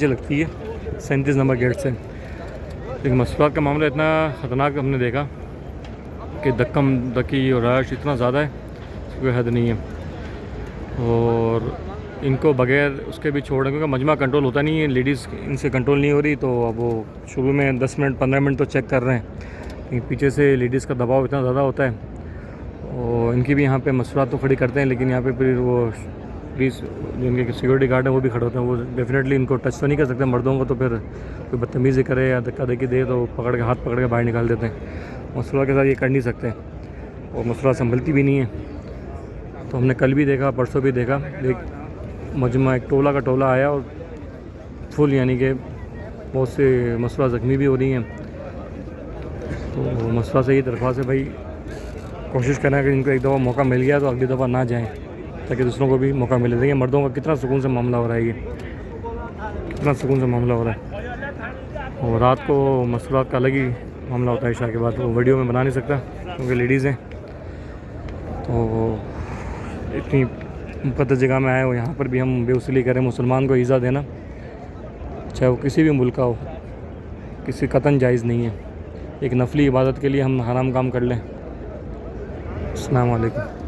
मुझे लगती है 37 नंबर गेट से। लेकिन मसूरात का मामला इतना ख़तरनाक हमने देखा कि धक्कम धक्की और रश इतना ज़्यादा है, कोई हद नहीं है। और इनको बगैर उसके भी छोड़ने, क्योंकि मजमा कंट्रोल होता नहीं है, लेडीज़ इनसे कंट्रोल नहीं हो रही। तो अब वो शुरू में 10 मिनट 15 मिनट तो चेक कर रहे हैं, लेकिन पीछे से लेडीज़ का दबाव इतना ज़्यादा होता है। और इनकी भी यहाँ पे मसूरात तो खड़ी करते हैं, लेकिन यहाँ पे फिर वो पुलिस जिनके सिक्योरिटी गार्ड हैं वो भी खड़े होते हैं। वो डेफिनेटली इनको टच तो नहीं कर सकते मर्दों को, तो फिर कोई बदतमीज़ी करे या धक्का धक्की दे तो पकड़ के हाथ पकड़ के बाहर निकाल देते हैं। मसूरा के साथ ये कर नहीं सकते, और मसूरा संभलती भी नहीं है। तो हमने कल भी देखा, परसों भी देखा, एक मजमा एक टोला का टोला आया और फुल, यानी कि बहुत से मसूरा ज़ख्मी भी हो रही हैं। तो मसूरा से ये दरख्वास्त है भाई, कोशिश करें कि इनको एक दफ़ा मौका मिल गया तो अगली दफ़ा ना जाएं, ताकि दूसरों को भी मौका मिले। देखिए मर्दों का कितना सुकून से मामला हो रहा है, ये कितना सुकून से मामला हो रहा है। और रात को मसूरात का अलग ही मामला होता है इशा के बाद, वो वीडियो में बना नहीं सकता क्योंकि लेडीज़ हैं। तो इतनी मुक़द्दस जगह में आए हो, यहाँ पर भी हम बेवसूली करें मुसलमान को ईज़ा देना, चाहे वो किसी भी मुल्क का हो, किसी कतन जायज़ नहीं है। एक नफली इबादत के लिए हम हराम काम कर लें। अस्सलाम वालेकुम।